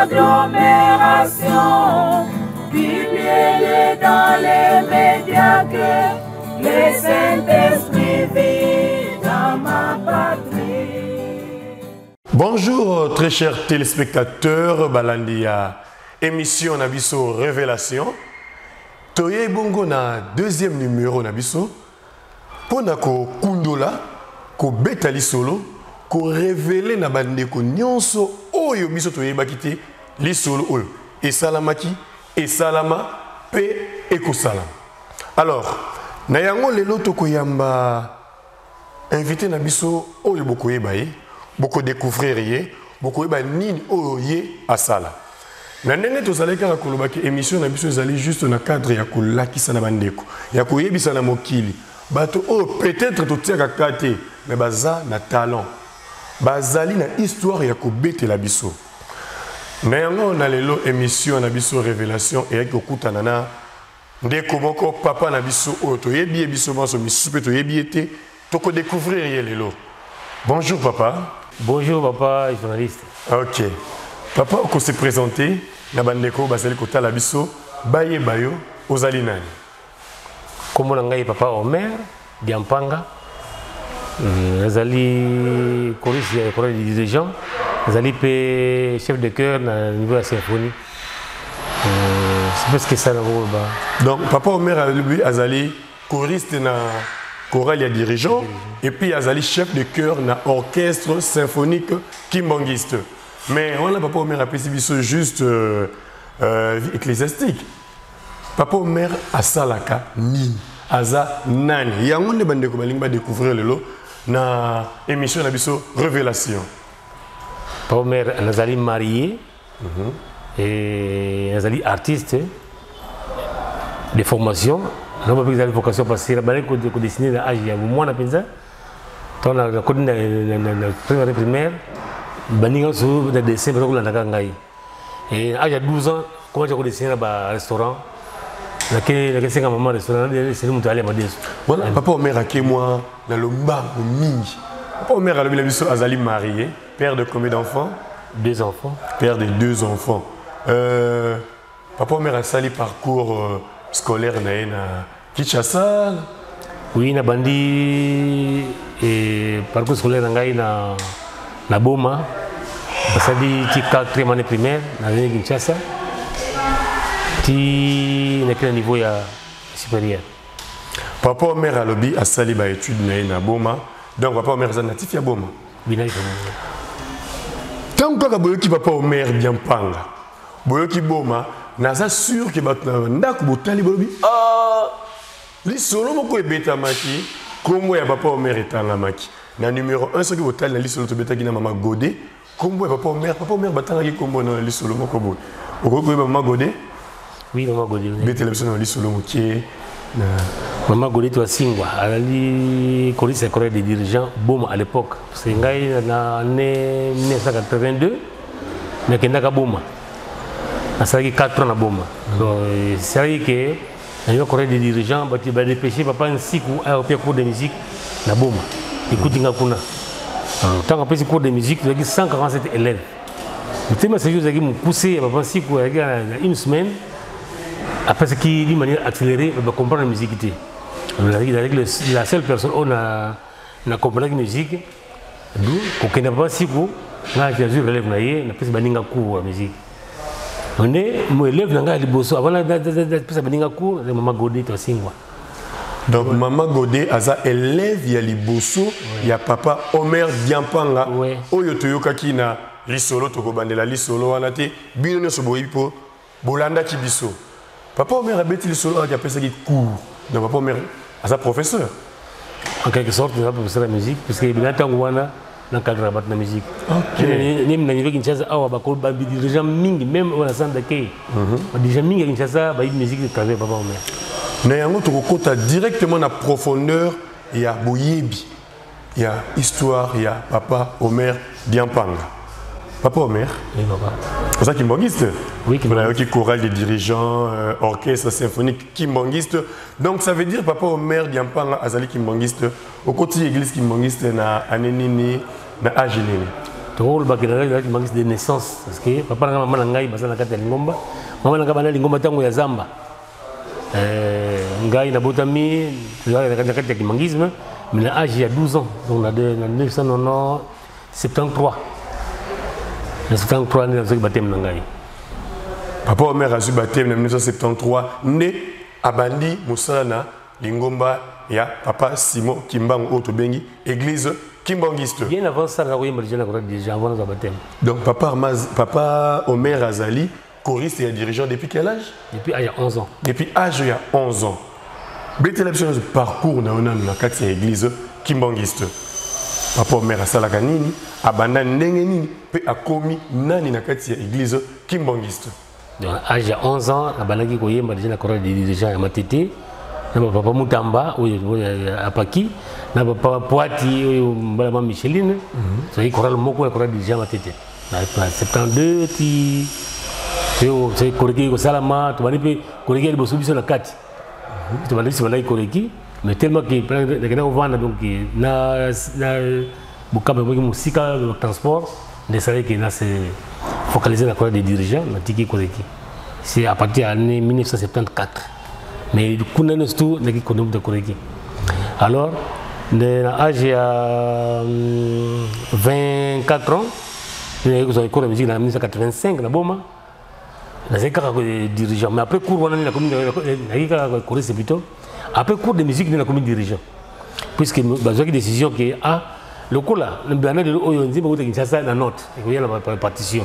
agglomérations, publiez-les dans les médias que le Saint-Esprit vit dans ma patrie. Bonjour très chers téléspectateurs, Balandia, émission Nabiso Révélation. Toye bongo na deuxième numéro Nabiso. Pona ko kundola, ko betali solo, ko révéler na bande ko nyonso oyo biso toye bakite li solo oyo. Et salamaki, et salama, pe eko salam. Alors, na yango lelo toko yamba invité Nabiso oyo boko yebaye, boko découvrir ye, boko yeba nini oyo ye asala. Na ndenge tozali kaka kolobaki émission na biso ezali juste na cadre ya kolakisa na bandeko ya koyebisa na mokili bato oyo peut-être totiaka kate mais baza na talent bazali na histoire ya kobetela biso na yango na lelo émission na biso révélation eyaki kokutana na ndeko moko papa na biso oyo toyebi biso maso misusu mpe toyebi ete tokodécouvrir ye lelo. Bonjour papa. Bonjour papa journaliste. Ok. Papa, on s'est présenté, Nabandeko, Basali Kota Labiso, Baye Bayo, Ozali Nani. Comme on a papa Omer, Diampanga, Azali Coris, Corée des dirigeants, Azali chef de chœur au niveau de la symphonie. C'est parce que ça là. Donc, papa Omer, lui, Azali choriste na chorale et dirigeant, et puis Azali chef de chœur na orchestre symphonique kimbangiste. Mais on a papa Omer appelé ça juste ecclésiastique. Papa Omer a salaka ni aza nani. Ya on ne bande ko balinga découvrir le lot na émission na biso révélation. Papa Omer nazali marié et nazali artiste de formation. Non pas de vocation parce que la balai ko dessiner na âge ya moi na penza. Ton na ko na première primaire. Baninga sur des dessins pour la Nagangaï. Et à 12 ans, comment j'ai dessiné dans un restaurant. Laquelle c'est un maman restaurant, c'est nous allons à voilà, papa Omer a qui moi dans le bas au mingi. Papa Omer a le biso Azali marié, père de combien d'enfants? 2 enfants. Père de 2 enfants. Papa Omer a sali parcours scolaire na Kinshasa. Oui, na bandi et parcours scolaire na Boma. Ça dit que 4e année primaire, dans l'année Kinshasa, qui n'est qu'un niveau supérieur. Papa Omer a lobby à sali ba étude na Boma. Donc papa Omer est natif ya Boma. Tant que boyoki papa Omer bien panga. Boyoki Boma, naza sûr que ndako botali bolobi li solo moko ebeta maki, kombo ya papa Omer etanga maki. Na numéro 1 ce que botali na li solo to betaki na maman Godé. Combo papa Omer batanga combo na li solo moko boy. Okoko maman Godé? Oui, maman Godé. Betela biso na li solo mokie na maman Godé to singwa. Ali Coris Corée des dirigeants Boma à l'époque. C'est ngai na année 1982 mais kendaka Boma. Asaki 4 ans na Boma. Donc c'est vrai que na Corée des dirigeants ba dépêcher papa un siku a fait cours de musique na Boma. Écoutinga kuna. Tant après ce cours de musique, il y a 147 élèves. Le thème c'est juste qu'ils m'ont poussé à penser qu'il y a une semaine. Après ce qui d'une manière accélérée, on va comprendre la musique. La seule personne on a compris la musique, qu'on n'a pas si court, on a vu l'élève naïe, on a pris baninga cours la musique. On est mon élève n'a pas de bosso avant la prise baninga cours, c'est maman Godé to singwa. Donc maman Godé aza élève ya liboso ya papa Omer Diampanga oyo toyokaki na lisolo tokobandela lisolo wana te bino nyonso boyi po bolanda ki biso. Papa Omer abeti lisolo a appelé ça qui cours. Donc papa Omer aza professeur. En quelque sorte il est professeur de musique parce que il a tango wana dans cadre de la musique. OK. Même na niveau Kinshasa awa ba ko ba dirigeant mingi même on a centre d'accueil. Dirigeant mingi Kinshasa ba musique de travail papa Omer. Mais yango tokokota directement na profondeur ya boyebi ya histoire ya papa Omer Diampanga. Papa Omer. Oui papa. C'est ça kimbangiste. Oui qui chorale des dirigeants, orchestre symphonique kimbangiste. Donc ça veut dire papa Omer Diampanga azali kimbangiste au côté église kimbangiste na anenini na agenini. rôle bakina manque de naissance parce que papa na maman ngai basana kata lingomba maman ngai bana lingomba tango ya zamba ngai na botami na kata ya kimangisme mais à âge il y a 12 ans donc en 1973 73 ni na batem na ngai papa Omer a su batem en 1973 né à Bandi Moussana lingomba ya papa Simon Kimbangu Otobengi église Kimbangiste. Bien avant ça, déjà avant le baptême. Donc papa Omer Azali, choriste et dirigeant depuis quel âge? Depuis il y a 11 ans. Depuis âge il y a 11 ans. Bétéleption de parcours dans l'église Kimbangiste. Papa Omer Asalaka nini, abanda ndenge nini, pe akomi nani na kati ya église Kimbangiste. Donc âge il y a 11 ans, abanaki koyemba déjà na chorale des dirigeants à Matete. Na papa Mutamba à Paki. Na papa Poati mbala Micheline so yi chorale moko ya chorale déjà Matete. Na 72 ti c'est koreki ko salama to bani pe koreki bo subiso na kati. To bani si bana koreki mais tellement que na vendre donc na bukaba mo musika le transport de savait que na se focaliser la chorale des dirigeants na tiki koreki. C'est à partir de l'année 1974. Mais du coup, nous sommes tous de Koreki. Alors, à l'âge de 24 ans, nous avons cours de musique en 1985, nous avons dirigeant. Mais après cours, on a cours c'est plutôt. Après cours de musique, nous avons dirigeant. Puisque nous avons une décision que le cours là, nous avons dit que nous avons une note, il y a une partition.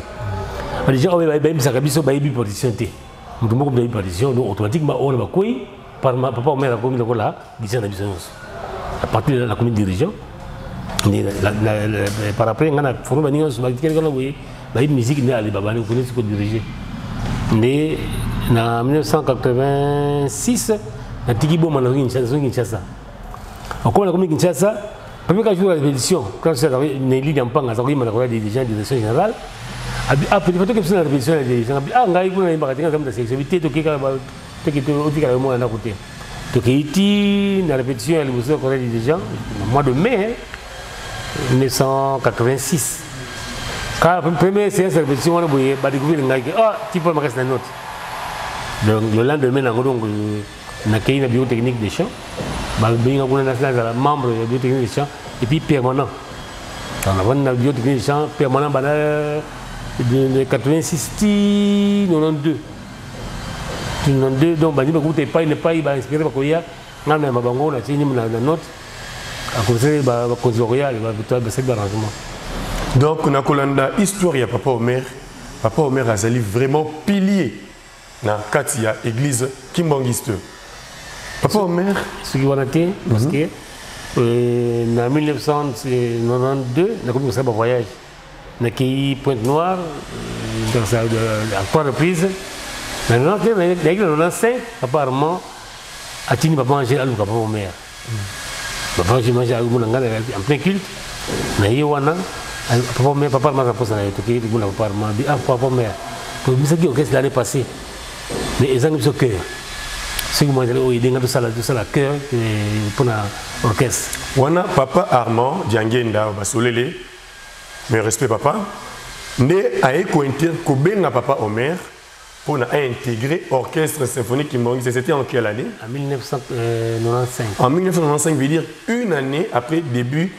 Les gens ont une partition. Nous avons une partition, donc automatiquement, on a quoi par papa Omer a commis le là, à partir de la commune dirigeant. Par après, on a formé une musique qui est allée à diriger. En 1986, on a dit que on a Kinshasa. On a commis Kinshasa, le premier jour de la répétition, quand c'est une ligne en pang, on a dit déjà direction générale. Après, il faut que la répétition des dirigeants. Ah, on a eu une comme sexualité, tout qui est à côté. Donc, la répétition, elle vous a des dirigeants, au mois de mai 1986. Quand la première séance de répétition, on a découvert tu peux me rester une note. Donc, le lendemain, on a créé une biotechnique des champs. On a membre de la biotechnique des champs et puis permanent. On a une biotechnique des champs permanent. De 86 92 donc bani bakuta epai ba inspiré bakoya ngana mabango na tini na note à cause ba konzoria ba basek arrangement. Donc na kolanda histoire ya papa Omer azali vraiment pilier na kati ya église Kimbangiste. Papa Omer ce qui va noter parce que en 1992 na comme ça ba voyage. On a accueilli Pointe-Noire à 3 reprises. Maintenant, en 1995, apparemment, à Tini, papa mangeait à Papa Omer. Papa j'ai mangé à Moulanga en plein culte. Mais papa Omer, papa m'a posé à Papa Omer. Pour me dire que l'année passée, mais ils ont mis au cœur. Si vous mangez tout ça, la cœur pour l'orchestre. Wana papa Armand, Diangenda, Basolele. Mais respect papa, né a Kobenga papa Omer pour intégrer l'orchestre symphonique Kimbangiste. C'était en quelle année? En 1995. En 1995 veut dire une année après début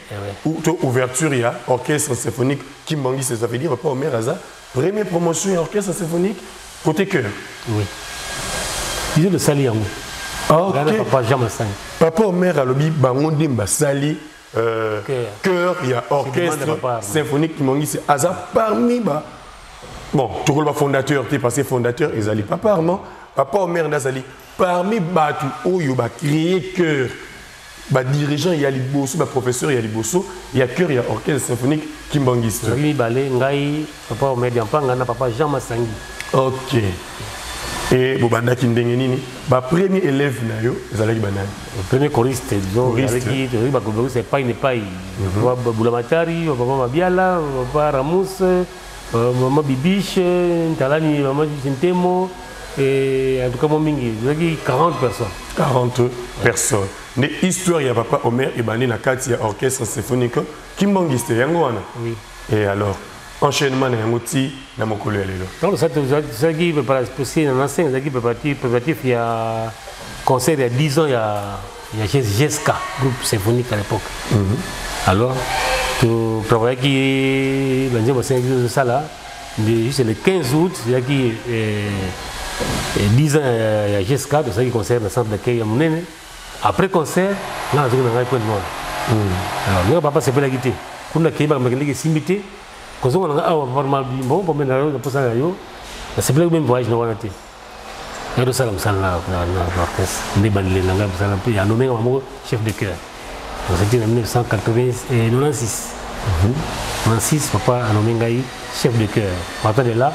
ou ouverture il y a orchestre symphonique Kimbangiste. Ça veut dire papa Omer Aza première promotion et orchestre symphonique côté cœur. Oui. Disons de Sali Yango. Ah, ok. Papa Jean Massang. Papa Omer a lobi bangondi Mbasali. Cœur, il y a orchestre symphonique Kimbangiste. Aza parmi bon, tu le fondateur, tu es passé fondateur, Ezali. Papa Armand, papa Omer Nazali, parmi Batu, Oyo, créé cœur, dirigeant, il y a les bosso, professeur, il y a les bosso, il y a cœur, il y a orchestre symphonique Kimbangiste. Zali Balé, Ngai, papa Omer Diampanga, papa Jean Massangi. Ok. Et Bobanda Kindengenini, premier élève Nayo, Zalaki Banane. Le premier choriste, disons, c'est pas une paille. Boulamatari, papa Mabiala, papa Ramous, maman Bibiche, Talani, maman Sintemo, et en tout cas, mon mingi, 40 personnes. 40 personnes. L'histoire, il y a papa Omer et Bani Nakati, orchestre symphonique Kimbangiste. Oui. Et alors, enchaînement na ngoti na mokolo lelo. Donc ça qui prépare aussi dans l'ancien qui préparatif il y a concert il y a 10 ans il y a GSK groupe symphonique à l'époque. Alors tu travailles qui ben j'ai de ça là c'est le 15 août il y a qui 10 ans il y a GSK de ça qui concert dans le centre d'accueil à Monene. Après concert là on a un point de mort. Alors nous papa c'est pas la guitare. Pour la qui va me s'imiter. Quand on a vraiment bon pour mener pour ça c'est plus même voyage non wanati. Et de ça comme ça là l'orchestre des bandits là comme ça il y a nommé un chef de chœur. C'était en 1996. 96 papa a nommé Ngaï chef de chœur. Partant de là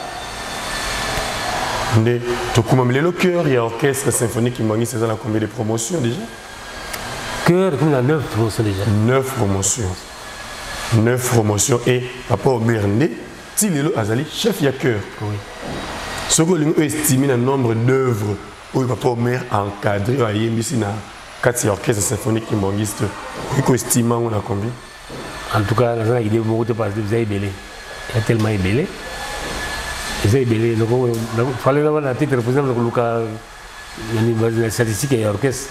mais tu comment le chœur il y a orchestre symphonique qui mangi c'est ça la combien de promotions déjà? Chœur comme la 9 promotions déjà. 9 promotions. 9 promotions et papa Omer Ndé Tilelo Azali chef ya chœur. Oui. Ce que nous estimons le nombre d'œuvres où papa Omer a encadré à Yembisi na 4 orchestres symphoniques qui mangiste. Vous estimez on a combien? En tout cas, la idée beaucoup de passer vous avez belé. Il y a tellement belé. Vous avez belé donc il fallait avoir la tête représenter le Luca la statistique et orchestre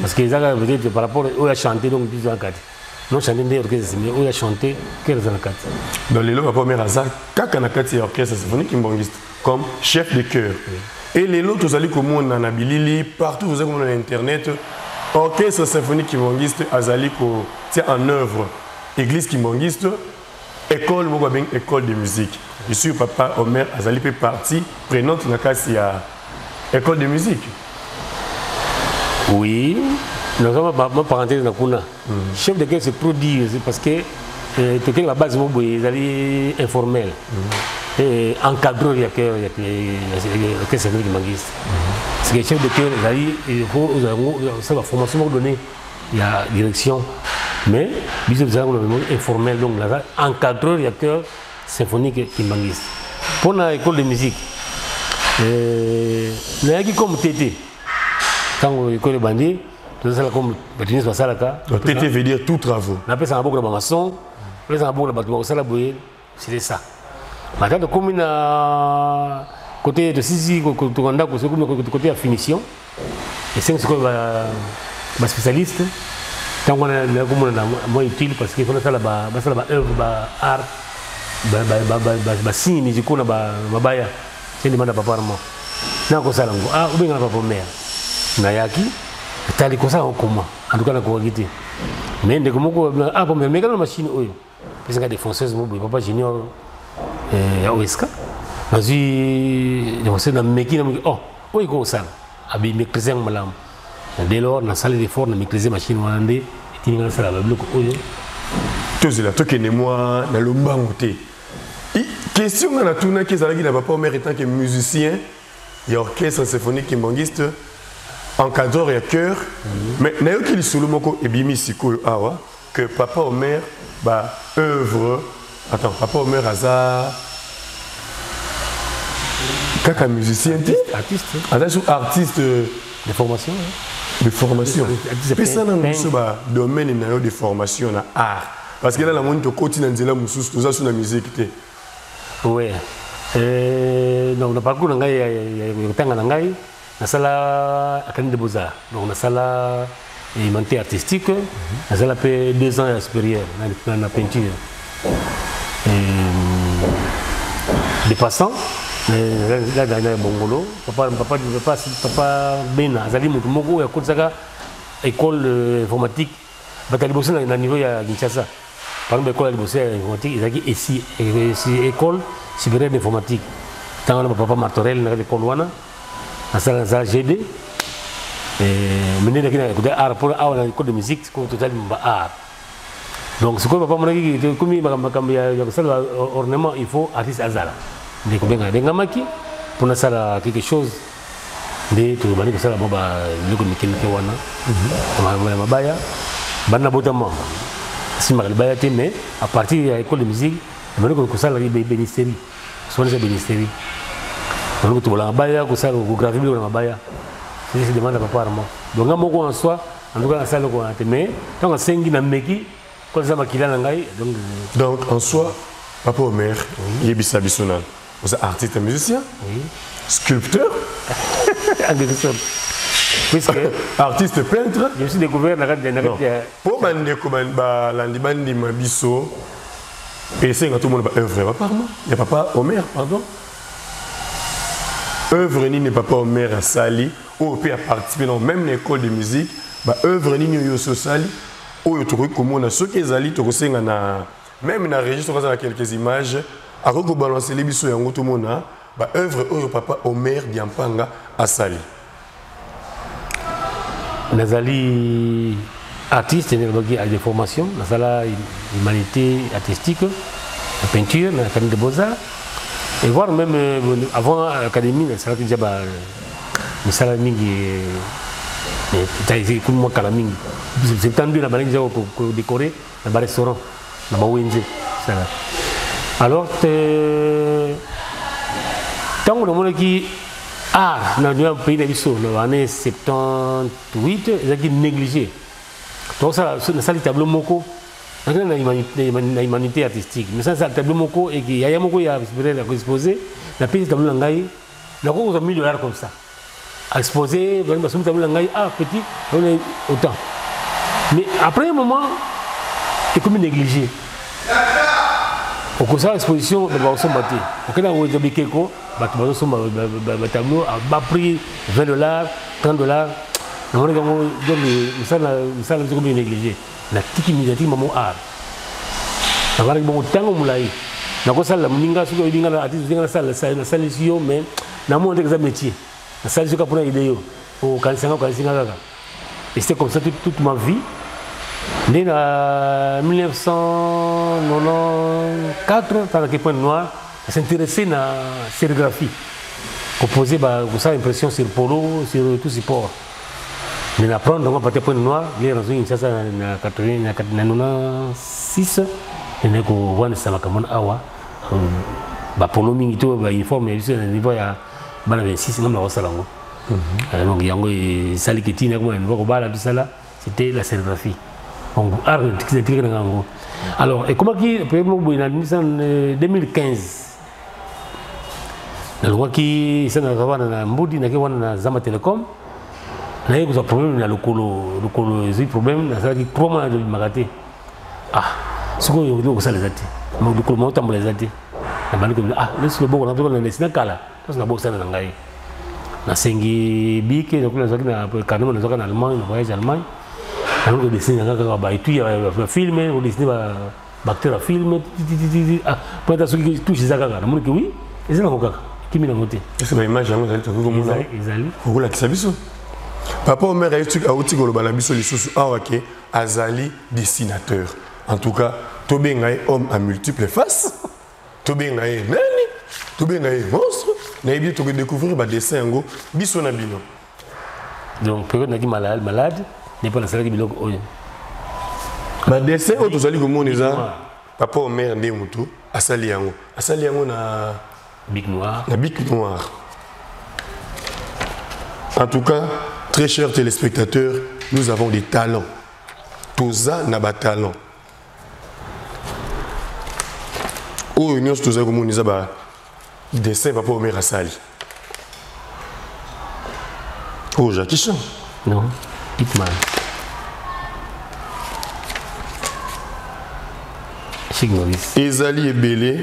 parce que ça peut-être par rapport au chanter donc plus en 4. Non, chanter des orchestres, mais où il a chanté, quel est le cas? Dans les lots, papa Omer Azal, quand on a 4 orchestres symphoniques qui mangiste comme chef de chœur. Et les lots, vous allez comme on en a bilili, partout vous allez comme on a internet, orchestre symphonique qui mangiste, Azali tient en œuvre, église qui mangiste, école, école de musique. Je suis papa Omer Azali fait partie prenante dans la école de musique. Oui. Nous avons ma parenthèse dans Kuna. Chef de chœur c'est produit parce que tu la base est informelle. Et encadreur il y a que c'est lui qui m'engage. Parce que chef de chœur il faut ça la formation donnée il y a direction mais bisous nous avons le monde informel donc là encadreur il y a chœur symphonique qui m'engage. Pour l'école de musique il y a qui comme tété quand l'école de bandit tout ça comme bâtiment sur ça là TT veut dire tout travaux. On appelle ça un beaucoup de maçon, on appelle ça un beaucoup de bâtiment ça là c'est ça. Maintenant comme une côté de sisi côté à finition et c'est quoi bah spécialiste tant qu'on a comme moins utile parce qu'il faut ça là bas œuvre bah art bah signe musicaux là bah baya c'est demande papa moi. Na ko ça là ou bien papa mère. Na yaki tali ko ça en commun en tout cas la qualité mais ndeko moko pour me mettre la machine oyo parce que des fonceuses mo papa junior ya oska nazi de c'est na meki na oh oyo ko ça abi maîtriser malam dès lors na salle d'effort na maîtriser machine wande tinga ça la bloc oyo tous là tokene moi na lombango te question na tuna ki zalaki na papa Omer étant que musicien et orchestre symphonique qui mangiste encadreur et chœur mais nayo ki lisolo moko ebimi sikoyo awa que papa Omer ba œuvre attends papa Omer aza kaka musicien artiste de formation puis ça dans ce domaine nayo de formation na art parce que là la monde to koti na nzela mususu toza sur la musique te ouais donc le parcours ngai ya tanga ngai na sala académie de beaux-arts donc na sala humanité artistique na sala pe 2 ans supérieur dans la peinture de passant là dans bongolo papa bena azali mutu moko ya kotsaka école informatique bakali bosse na niveau ya Kinshasa par exemple école de bosse informatique ezaki ici école supérieure d'informatique tant papa Martorel na école wana à ça GD mais il y a art pour avoir une école de musique c'est totalement art donc ce que papa m'a dit comme il y a ça ornement il faut artiste azala mais comme il y a maki pour na ça quelque chose de tout bani que ça bon bah le communiquer wana mabaya bana botama si ma baya mais à partir de l'école de musique il m'a dit que ça la bénisserie soit les bénisserie donc tu vas baya que ça le graver le mabaya c'est demande à papa moi donc ngamo en soi en tout cas ça le quoi mais quand on sengi na meki quand ça makila ngai donc en soi Papa Omer, Yebisa Bissonal. Vous êtes artiste et musicien? Oui. Sculpteur? En quelque sorte. Puisque artiste peintre? je me suis découvert dans la pour Bandi Mabiso, et c'est quand tout le monde va œuvrer, papa, il y a papa Omer, pardon. Œuvre ni ne papa Omer à Sali, ou peut participer dans même l'école de musique, bah œuvre ni yo so Sali, ou yo trouve comme on a ceux qui zali to kosenga na même na registre on a quelques images, à quoi balancer les biso yango tout le monde a, bah œuvre ou papa Omer Diampanga à Sali. Nazali artiste, il y a des formations, Nazala humanité artistique, la peinture, l'Académie de Beaux-Arts. Et voir même avant l'Académie, c'est là que j'ai Mingi, c'est comme moi Kalamingi. C'est tendu la manière de décorer dans le restaurant, dans le ONG. Alors, tant que le monde qui dans le pays de l'Issou, dans l'année 78, ils ont négligé. Donc, ça, c'est le tableau Moko. L'humanité artistique. Mais ça, c'est le tableau Moko et il y a Moko qui a exposé. La pays de tableau Langaï, il y a $1 000 comme ça. À exposer, le tableau Langaï, petit, on est autant. Mais après un moment, c'est comme négligé. Au cours de l'exposition, on va se battre. Au cas où il y a des tableaux, à bas prix, $20, $30. On a négligé. La petite initiative maman art. Ça va avec mon temps au moulay. Na ko sala muninga suko idinga na artiste dinga sala sala sio mais na mon exemple métier. Na sala suko pour idée yo. Au kansinga kaka. Et c'était comme ça toute ma vie. Dès 1994, dans le Point Noir, je s'intéressais à la sérigraphie. Composé par ça impression sur polo, sur tout support. Mais apprendre donc à Point Noir, les raisons ça en 86, et ne ko wana sama kamon awa. Ba polo mingi to ba uniforme et sur niveau ya bana 26 ngam la wasalango. Donc yango sali kitine ko en ko bala bisala, c'était la sérigraphie. Alors, et comment qui, en 2015, la loi qui s'est Mboudi, n'a pas Zama Telecom, n'a pas de problème, il y a le problème, il y a le problème de Magaté. Ah, ce qu'on a dit, c'est les athées. Mais le problème, c'est les athées. Ah, laisse le bon, on a besoin de laisser un cas. C'est un bon sens de l'anglais. Na sengi bike, donc on a carrément en Allemagne, on voyage en Allemagne. Alors, on dessine un film, on dessine un acteur à film. Pour être sûr que tout ça, on dit oui, et c'est là qui m'a noté. C'est une image, vous l'avez vu. Papa Omer a eu Azali dessinateur. En tout cas, Tobé est homme à multiples faces. Tobé est nani, Tobé est monstre. N'a bien tu découvrir des dessins en go, bisona bino. Donc, peut-être qu'il est malade. N'est pas la salle qui bloque. Ma dessin autre zali comme on est papa Omer ndé mutu asali yango na Bic Noir. La Bic Noir. En tout cas, très chers téléspectateurs, nous avons des talents. Toza na ba talent. Oh, union toza comme on est ba dessin papa Omer asali. Oh, Jackie Chan. Non. Hitman. Ezali est belé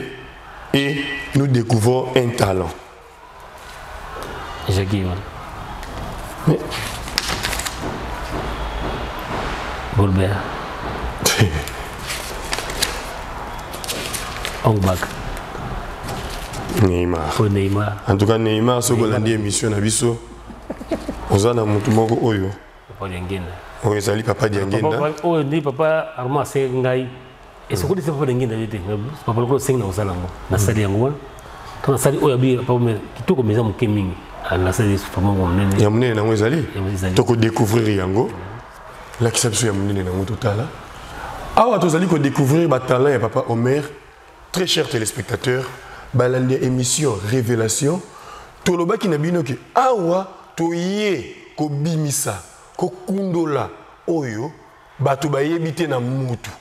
et nous découvrons un talent. Jackie, mais... Bolbert. Ongbak. Neymar. Oh, Neymar. En tout cas, Neymar, ce qu'on a dit émission à Bisso, on a un oyo. Papa Diangena. Oui, Zali Papa Diangena. Oh, ni Papa Arma Sengai. Et ce que c'est Papa Diangena, Papa Loko Seng na Salango. Na Sali Yango. Quand na Sali Oyabi, Papa me qui comme maison Keming. Na Sali vraiment mon. Yamune na Zali. Toko découvrir Yango. L'acception Yamune na total. Ah, tu Zali ko découvrir ba talent et Papa Omer. Très chers téléspectateurs, balandi émission Révélation. Toloba ki na bino ki awa toye ko bimisa. Ko kundola oyo bato ba yebite na mutu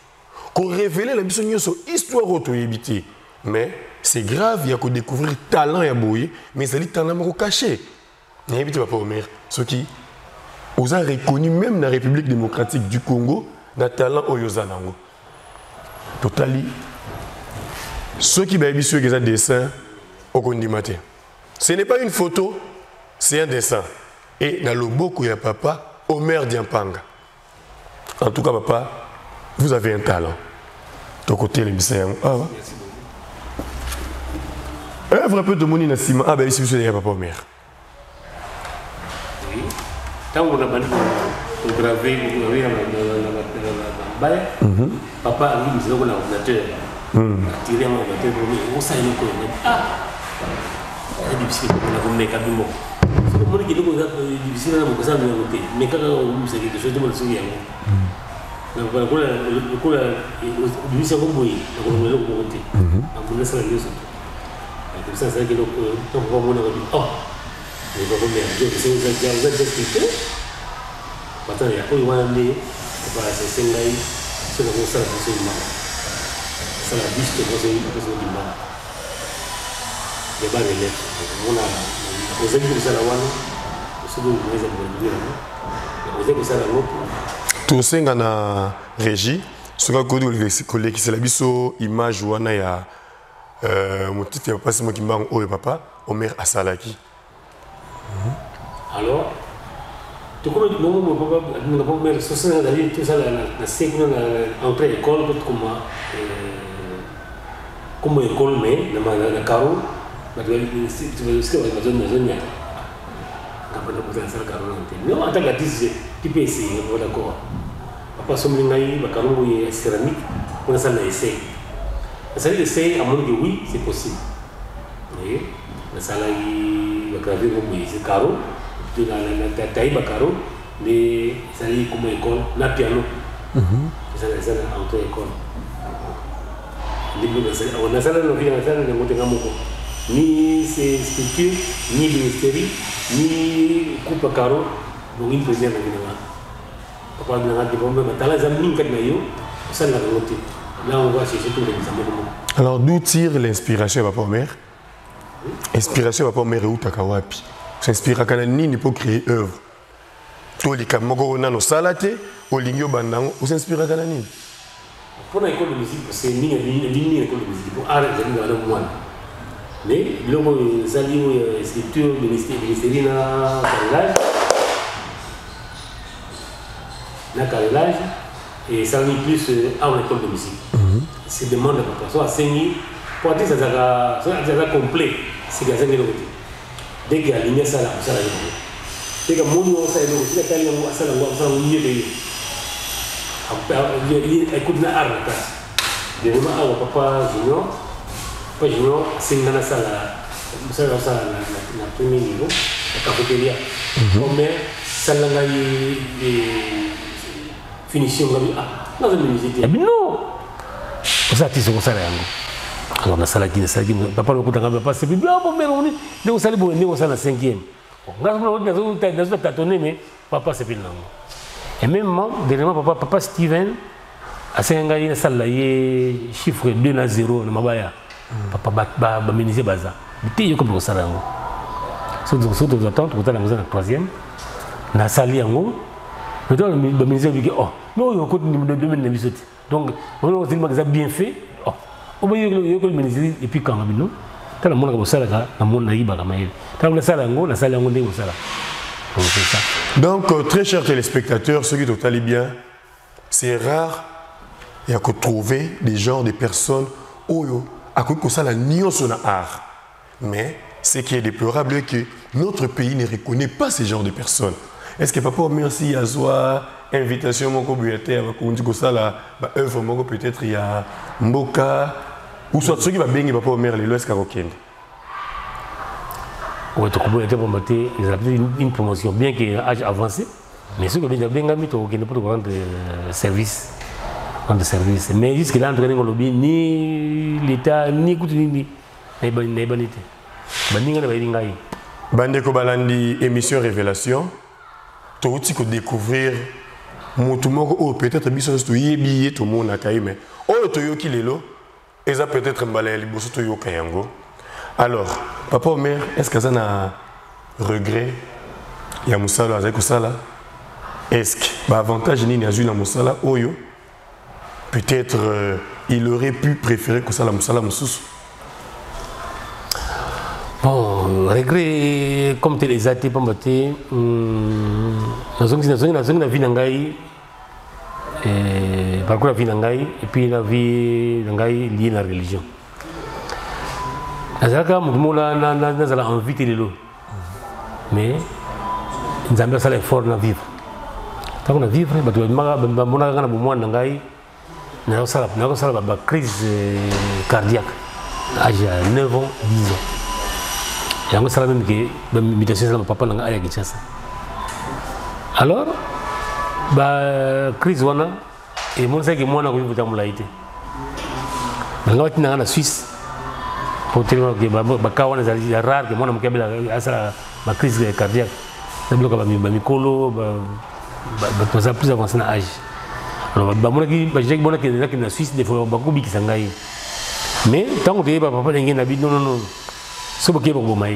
ko révéler la biso nyoso histoire auto yebite Mais c'est grave, il y a que découvrir le talent et boyer, mais c'est le talent caché. Il y a Papa Omer, ceux qui ont reconnu même dans la République démocratique du Congo, dans le talent Oyozanango. Totali. Ceux qui ont vu des dessins au Kondimate. Ce n'est pas une photo, c'est un dessin. Et dans le beau il y a Papa Omer Diampanga. En tout cas, papa, vous avez un talent. Ton côté, les messieurs. Ah, merci beaucoup. Un vrai peu de monde dans Sima. Ah, ben ici, vous êtes Papa Omer. Oui. Quand on a gravé dans la papa a mis un ordinateur. Tiré un ordinateur pour lui. On s'est dit ah, il y a des petits qu'on a mis à Bimbo. C'est comme si on a difficile à me casser mais quand on a quelque chose de mal souillé. Donc voilà, le coup là, lui c'est comme moi, donc on le monter. On laisse la lieu surtout. Comme ça, c'est que donc on va monter oh, mais pas comme bien. C'est vous êtes expliqué. Maintenant il y a quoi il va amener, voilà c'est Sengai, c'est le ça la personne mal. Ça la biche que c'est une personne qui mal. Il y a pas de lettres. On a vous avez vu ça là on se doit vous dire vous avez ça là tout ça dans la régie, ce que les c'est la biso image ou ana ya mon petit papa c'est moi qui m'a au papa Omer Asalaki. Alors tu connais mon papa mon papa c'est ça d'ailleurs tout ça la seconde entrée école comme école mais na carreau mais tu veux ce que va donner zone ya quand on a besoin ça carreau non en tant qu'artiste tu peux essayer d'accord. Papa Somlingaï, Bakarou et céramique, on a ça dans l'essai. Ça veut dire à mon avis, oui, c'est possible. Et la salle va graver comme c'est carreau, la taille Bakarou, mais ça dit comme école, la piano. Ça c'est en auto-école. On a ça dans la vie, on a ça dans le monde ni c'est sculpture, ni ministérie, ni coupe à carreau, donc une première dans le papa n'a pas de problème, mais là, on va chercher tous les examens. Alors, d'où tire l'inspiration, Papa Omer? Inspiration, Papa Omer, où Takawapi? S'inspire à Kanani pour créer œuvre. Tous les Kamoko, on a nos salatés, au Ligno Bandang, où s'inspire à Kanani? Pour l'école de musique, c'est une école de musique, pour arrêter de faire le moine. Mais, le Zali, sculpture, ministérie, carrelage. La carrelage et ça met plus à l'école de musique. C'est demande à papa. Soit enseigner, pour dire ça sera complet, c'est que ça est dès qu'il y a ligne ça là, ça là. Dès que mon nom ça est là, c'est qu'il y a ça là, ça on y est. Après, écoute la art là. De vraiment à papa junior, c'est dans la salle ça la premier niveau, la cafétéria. Mais ça là finition non c'est musique non ça tu sais ça là alors na sala qui papa le kutanga papa c'est bien bon mais on est donc ça le bon on ça la 5e on a tâtonné mais papa c'est bien et même dernièrement papa Steven a sengali na sala ye chiffre 2-0 na mabaya papa ba ministre baza bité yo comme ça là surtout de attente pour la maison la 3e na sali yango. Mais donc, le ministère dit oh, non, il y a encore de domaine de visite. Donc, on a dit bien fait. Oh, on va y aller le ministère et puis quand on a le monde qui va ça là, le monde qui va comme il. Quand on a ça là, on a ça là, on est ça là. Donc, très chers téléspectateurs, ceux qui sont allés bien, c'est rare. Il y a que trouver des genres de personnes où à cause de ça la nuance on a art. Mais ce qui est déplorable, c'est que notre pays ne reconnaît pas ces genres de personnes. Est-ce que papa merci à soi invitation mon communauté avec on dit que ça là œuvre mon peut-être il y a Mboka ou soit ceux qui va bien papa mère les est-ce qu'aucun ouais tu communauté pour mettre ils ont une promotion bien qu'il âge avancé mais ceux qui bien gami to qui ne peut rendre service mais jusque là entre ngolobi ni l'état ni kutini ni banité baninga na balingai bande ko balandi émission révélation tu as découvrir mon tout peut-être biso to yebi tout monde akaime oh to yoki lelo Et ça peut-être mbalé liboso to yoka yango. Alors, papa ou mère, est-ce que ça n'a regret? Il y a Moussala, avec Moussala. Est-ce que l'avantage ni n'a joué Moussala Oyo? Peut-être il aurait pu préférer que ça la Moussala Moussous. Bon, regret comme tel les athées pas maté. La vie n'angai. Parcours la vie n'angai et puis la vie n'angai liée à la religion. Azaka moumoula n'a envie de l'eau. Mais nous avons fait l'effort de vivre. Tant qu'on a vivre, nous avons une crise cardiaque à 9 ans, 10 ans. Et on a même que mutation papa n'a pas de alors, crise wana et mon sait que moi n'a pas de moulaïté. Dans la Suisse, pour dire que c'est rare que moi n'a pas de crise cardiaque. C'est bloqué par mes colo, plus avancé dans l'âge. Alors, j'ai que la Suisse, des fois, beaucoup de gens mais tant que tu es papa, non. Ce qui est pour moi,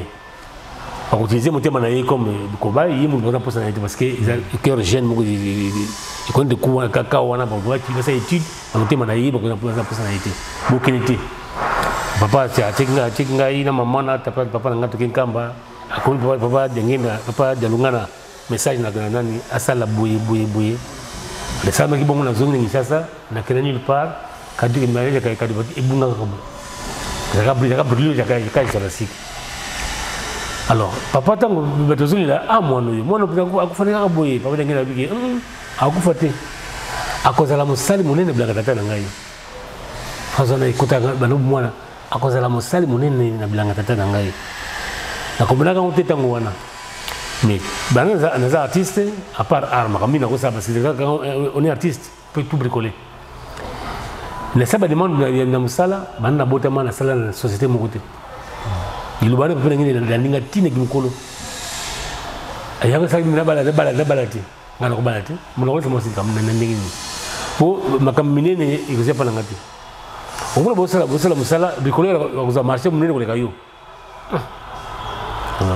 pour utiliser mon thème comme cobaye, il me donne la possibilité parce que le cœur jeune, il connaît des coups à cacao, on a besoin de faire des études, mon thème pour donner la possibilité. Beaucoup de papa, tu as checké maman, papa n'a pas de kamba, papa papa jalungana message na nani asala boye. Les salles qui bon na zone ni sasa na kena nulle part, quand tu es marié, quand tu es ibunga comme. Alors, papa tango betozuli la moi akufanya kaboye papa ngena biki akufate akozala musali munene blaka tata na ngai fazana ikuta balo mwana akozala musali munene na blanga tata na ngai na kombona ka muteta ngwana mais banaza anaza artiste à part arme comme na kosa parce que on est artiste peut tout bricoler. Les sabats demandent na musala bana botama na sala na société mokote il va pas ngene la ninga tine kimkolo ayaka sa mina balati ngana ko balati muno ko mo sikam na ndingi po makam minene ikosia pa ngati omula bosala musala bricoleur ko marché munene ko le kayo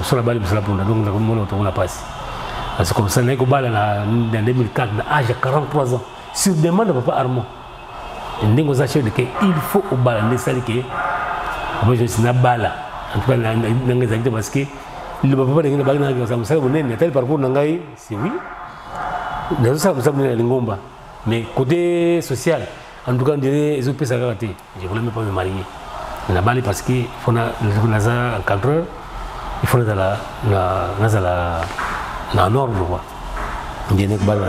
sur la balle musala pour donc na mono to na passe parce que comme ça n'est ko bala na 2004 na âge de 43 ans sur demande de papa Armand ndingo za chef de que il faut au bala ne sali que moi je suis na bala en tout cas nanga zakite parce que le papa ngina bagna ka musala munene tel parcours nangai c'est oui les ça musala munene lingomba mais côté social en tout cas on dirait ils ont payé ça gâté je voulais même pas me marier na bali parce que faut na naza encadreur il faut la norme quoi on dit que bala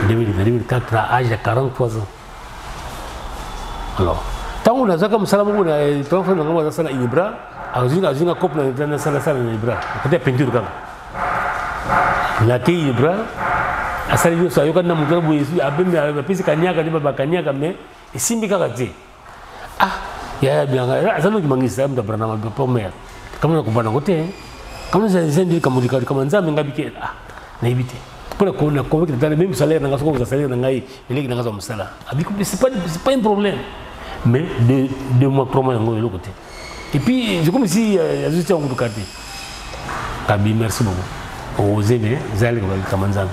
2004 à âge de 43 ans alors tant on a ça comme ça on a trois fois on a ça là Ibra azunga couple na ça na Ibra côté peinture quand la qui Ibra asali yo sayo kana mutala boye abembe apesi kanyaka ni baba kanyaka mais isimbi kakati ya bianga azano kimangisa mta brana papa mère kama nakubana kote kama zendi kamudika kama nzambe ngabike na ibite pour qu'on a convaincu dans le même salaire dans le salaire dans ngai il est dans le salaire abiku c'est pas un problème mais de mois promo yango de l'autre côté et puis c'est comme si azuti yango tukati kabi merci beaucoup oser mais zali kama nzambe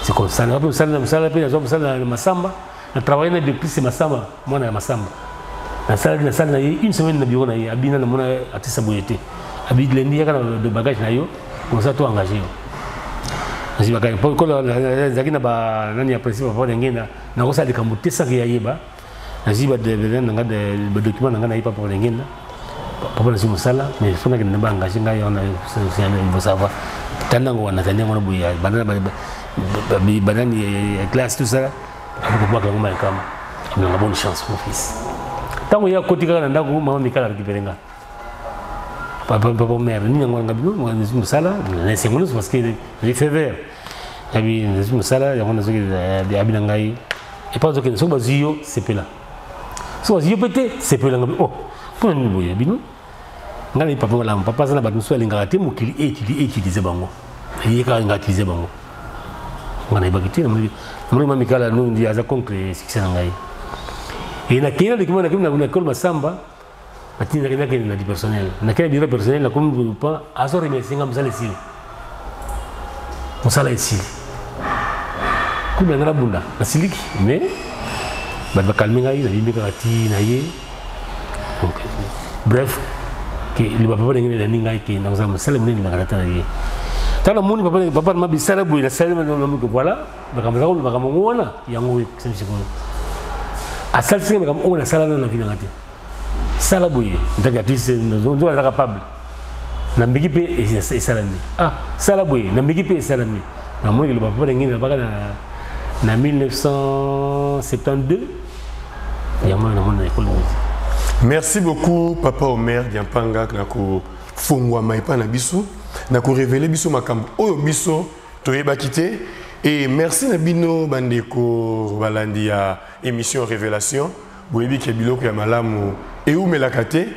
c'est comme ça na msala pe na msala na masamba na travailler depuis c'est masamba mwana ya masamba na salle na une semaine na bureau na ye abina na mona atisa boyete abi lendi yaka de bagage na yo comme ça to engagé yo nasi bagage pour ko la zakina ba nani ya principe pa ngena na ko sali kamute sa ya yeba nasi ba de nga de document nga na ipa pa ngena papa nasi musala mais fona ke namba engagé nga yo na c'est il faut tanango wana tanango boya banani classe tout ça avec moi comme kama on a une bonne chance mon fils tant qu'il y a côté quand on a maman Mikala récupérer nga papa mère ni ngwa ngabino ngwa musala na sengono parce que les février abi musala ya ngona zoki ya abina ngai et pas zoki so bazio c'est là so bazio pété c'est là ngabi oh pour nous boya bino ngani papa sana ba nusu alinga te mukili utiliser bango yeka nga utiliser bango ngana ibakiti na muri Mikala nous ndi aza contre succès ngai Et na kena document na école Masamba, atina na di personnel. Na kena bureau personnel na comme pas aso remercier ngam sala ici. On sala ici. Kuma ngara bunda, na siliki, mais ba calmer ngai na bimbe kati na ye. Donc bref, que le papa ngene na ngai ke na ngam sala mne na ngata na ye. Tala moni papa ma bisala bu na sala no ko voilà, ba kamza ngona yango c'est à celle ci comme on a sala na vie ngati sala boye ndaka tise ndo ala capable na mbiki pe e sala ni sala boye na mbiki pe e sala ni na moi le papa ngine baka na 1972 ya moi na mona école. Merci beaucoup Papa Omer Diampanga na ko fungwa maipa na biso na ko révéler biso makambo oyo biso toyeba kité. Et merci Nabino Bandeko balandi ya émission Révélation. Boyebi ke biloko ya malamu et où melakate.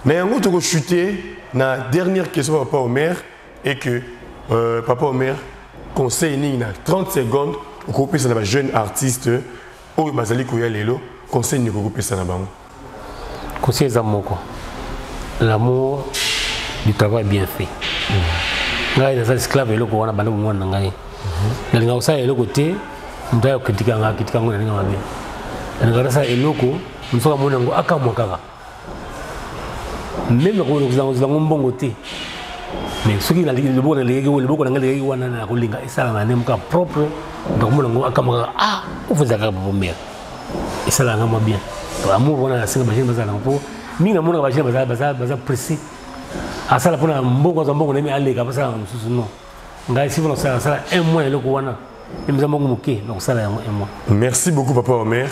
Na yango toko chuter na dernière question Papa Omer et que Papa Omer conseil ni na 30 secondes ko pesa na ba jeune artiste oyo bazali ko ya lelo conseil ni ko pesa na bango. Conseil za moko. L'amour du travail bien fait. Ngai na esclave eloko wana bana mwana ngai. Nalinga usa eloko te ndayo kritika ngo nalinga mabe nalinga rasa eloko msoka mona ngo akamwa kaka même ko ngo mbongo te mais soki na le boko na ngali wana na kolinga esala na nemka propre donc mona ngo akamwa ufuza kaka pour mer esala ngama bien to amour wana na singa bajina bazala ngo mingi na mona bajina baza pressé asala pona mbongo za mbongo na mi aleka basala mususu non. Merci beaucoup Papa Omer.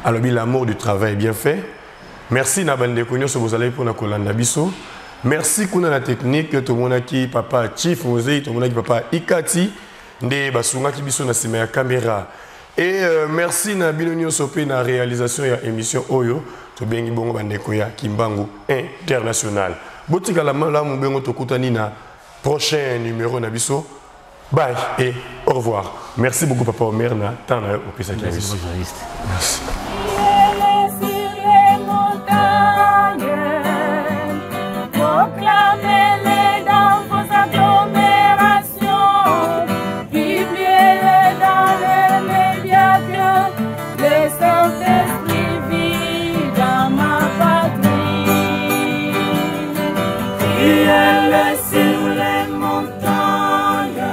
Alors l'amour du travail est bien fait. Merci Nabande Konyo so vous allez pour na kolanda biso. Merci kuna la technique to monaki Papa Chief Mosei to monaki Papa Ikati nde basunga ki biso na sima ya caméra. Et merci na Bilonio Sopé na réalisation ya émission Oyo to bengi bongo bande koya Kimbangu International. Botika la malamu bengo to kutani na prochain numéro Nabiso. Bye et au revoir. Merci beaucoup Papa Omer na tana au pisa qui merci. Proclamez-les dans vos agglomérations, publiez-les dans les médias que le Saint-Esprit vit dans ma patrie. Criez-les sur les montagnes,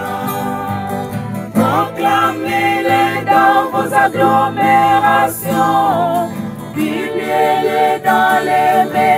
proclamez-les dans vos agglomérations, publiez-les dans les médias.